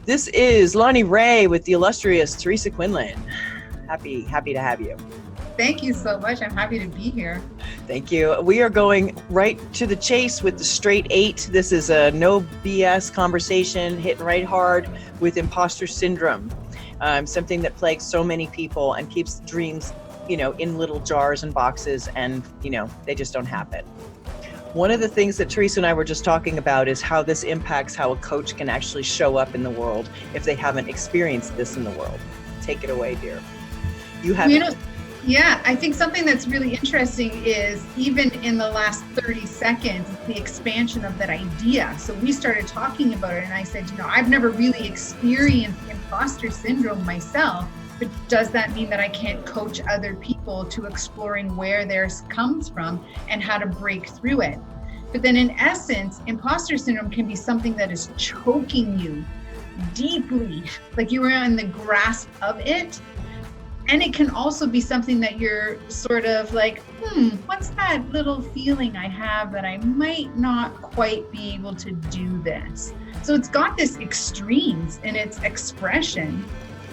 This is Lonnee Rey with the illustrious Teresa Quinlan. Happy to have you. Thank you so much. I'm happy to be here. Thank you. We are going right to the chase with the straight 8. This is a no BS conversation, hitting right hard with imposter syndrome. Something that plagues so many people and keeps dreams, in little jars and boxes, and, they just don't happen. One of the things that Teresa and I were just talking about is how this impacts how a coach can actually show up in the world if they haven't experienced this in the world. Take it away, dear. You have. Yeah, I think something that's really interesting is even in the last 30 seconds, the expansion of that idea. So we started talking about it and I said, I've never really experienced imposter syndrome myself, but does that mean that I can't coach other people to exploring where theirs comes from and how to break through it? But then in essence, imposter syndrome can be something that is choking you deeply, like you were in the grasp of it. And it can also be something that you're sort of like, what's that little feeling I have that I might not quite be able to do this? So it's got this extremes in its expression.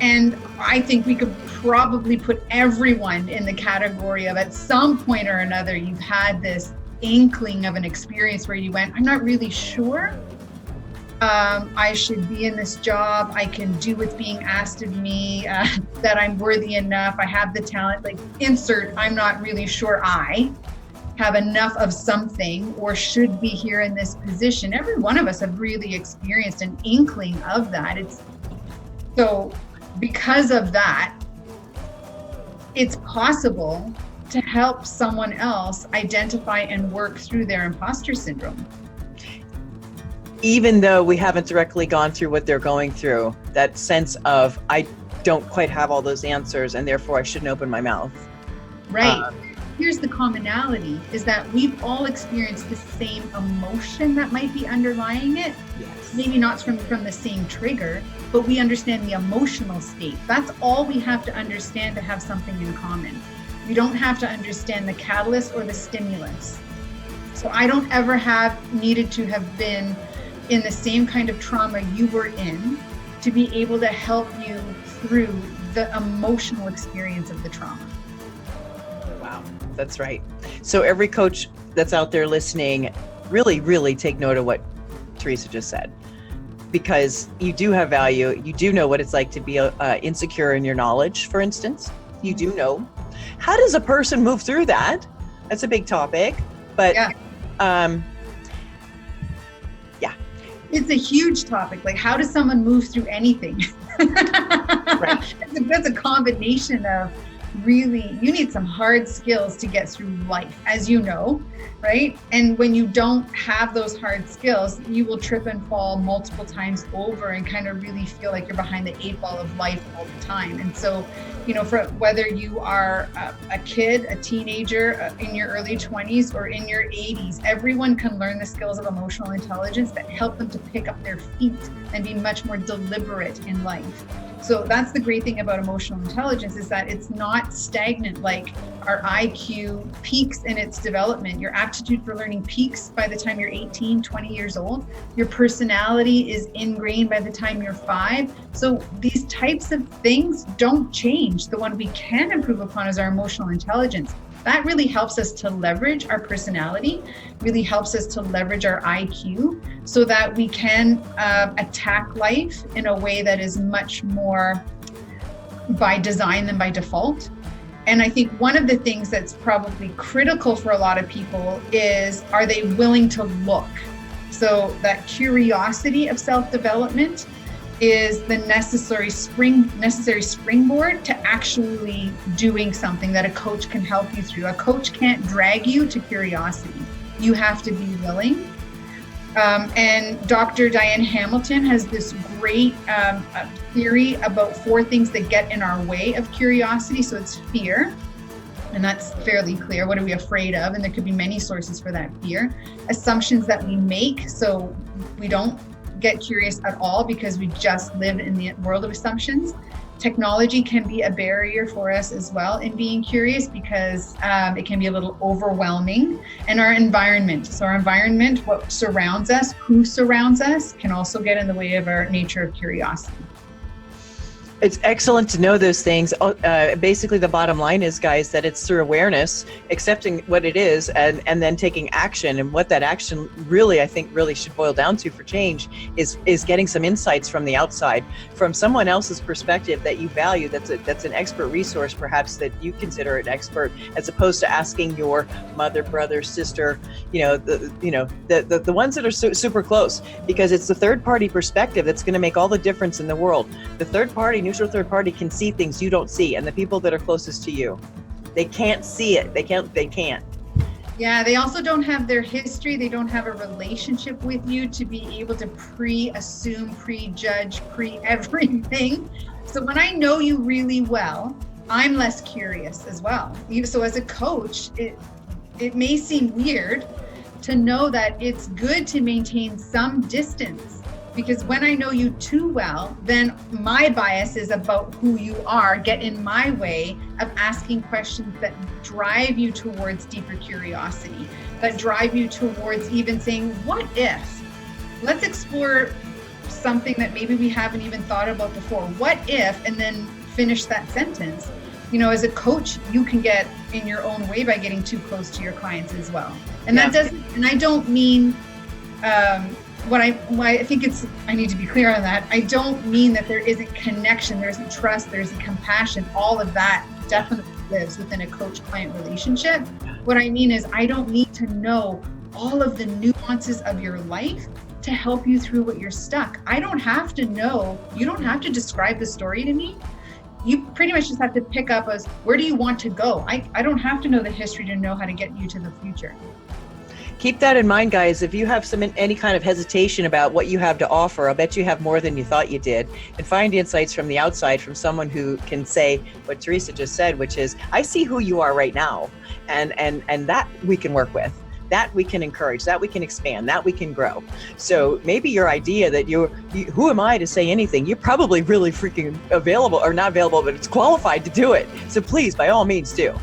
And I think we could probably put everyone in the category of at some point or another, you've had this inkling of an experience where you went, I'm not really sure I should be in this job. I can do what's being asked of me, that I'm worthy enough. I have the talent, I'm not really sure I have enough of something or should be here in this position. Every one of us have really experienced an inkling of that. So because of that, it's possible to help someone else identify and work through their imposter syndrome. Even though we haven't directly gone through what they're going through, that sense of, I don't quite have all those answers and therefore I shouldn't open my mouth. Right. Here's the commonality, is that we've all experienced the same emotion that might be underlying it. Yes. Maybe not from the same trigger, but we understand the emotional state. That's all we have to understand to have something in common. We don't have to understand the catalyst or the stimulus. So I don't ever have needed to have been in the same kind of trauma you were in to be able to help you through the emotional experience of the trauma. Wow, that's right. So every coach that's out there listening, really, really take note of what Teresa just said, because you do have value. You do know what it's like to be insecure in your knowledge, for instance. You do know. How does a person move through that? That's a big topic, but yeah. It's a huge topic. Like, how does someone move through anything? Right. That's a combination of really, you need some hard skills to get through life, as you know, right? And when you don't have those hard skills, you will trip and fall multiple times over and kind of really feel like you're behind the 8 ball of life all the time. And so, for whether you are a kid, a teenager, in your early 20s or in your 80s, everyone can learn the skills of emotional intelligence that help them to pick up their feet and be much more deliberate in life. So that's the great thing about emotional intelligence, is that it's not stagnant. Like our IQ peaks in its development. Your aptitude for learning peaks by the time you're 18, 20 years old. Your personality is ingrained by the time you're 5. So these types of things don't change. The one we can improve upon is our emotional intelligence. That really helps us to leverage our personality, really helps us to leverage our IQ so that we can attack life in a way that is much more by design than by default. And I think one of the things that's probably critical for a lot of people is, are they willing to look? So that curiosity of self-development is the necessary springboard to actually doing something that a coach can help you through. A coach can't drag you to curiosity. You have to be willing. And Dr. Diane Hamilton has this great theory about 4 things that get in our way of curiosity. So it's fear, and that's fairly clear. What are we afraid of? And there could be many sources for that fear. Assumptions that we make, so we don't get curious at all because we just live in the world of assumptions. technology can be a barrier for us as well in being curious, because it can be a little overwhelming. And our environment, so our environment, what surrounds us, who surrounds us, can also get in the way of our nature of curiosity. It's excellent to know those things. Basically, the bottom line is, guys, that it's through awareness, accepting what it is, and then taking action. And what that action really, I think, really should boil down to for change is getting some insights from the outside, from someone else's perspective that you value. That's an expert resource, perhaps, that you consider an expert, as opposed to asking your mother, brother, sister, the ones that are super close, because it's the third party perspective that's going to make all the difference in the world. The neutral third party can see things you don't see, and the people that are closest to you, they can't see it. They can't. Yeah, they also don't have their history. They don't have a relationship with you to be able to pre-assume, prejudge, pre-everything. So when I know you really well, I'm less curious as well. So as a coach, it may seem weird to know that it's good to maintain some distance. Because when I know you too well, then my biases about who you are get in my way of asking questions that drive you towards deeper curiosity, that drive you towards even saying, what if? Let's explore something that maybe we haven't even thought about before. What if? And then finish that sentence. As a coach, you can get in your own way by getting too close to your clients as well. And that doesn't, and I don't mean, I need to be clear on that. I don't mean that there isn't connection, there isn't trust, there isn't compassion. All of that definitely lives within a coach-client relationship. What I mean is, I don't need to know all of the nuances of your life to help you through what you're stuck. I don't have to know, you don't have to describe the story to me. You pretty much just have to pick up as, where do you want to go? I don't have to know the history to know how to get you to the future. Keep that in mind, guys. If you have any kind of hesitation about what you have to offer, I'll bet you have more than you thought you did. And find insights from the outside, from someone who can say what Teresa just said, which is, I see who you are right now, and that we can work with, that we can encourage, that we can expand, that we can grow. So maybe your idea that who am I to say anything? You're probably really freaking available, or not available, but it's qualified to do it. So please, by all means, do.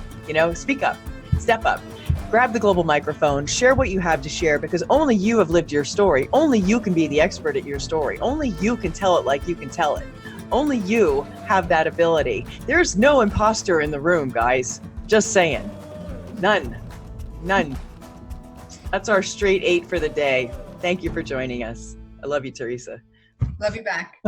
Speak up, step up. Grab the global microphone, share what you have to share, because only you have lived your story. Only you can be the expert at your story. Only you can tell it like you can tell it. Only you have that ability. There's no imposter in the room, guys. Just saying. None. That's our straight 8 for the day. Thank you for joining us. I love you, Teresa. Love you back.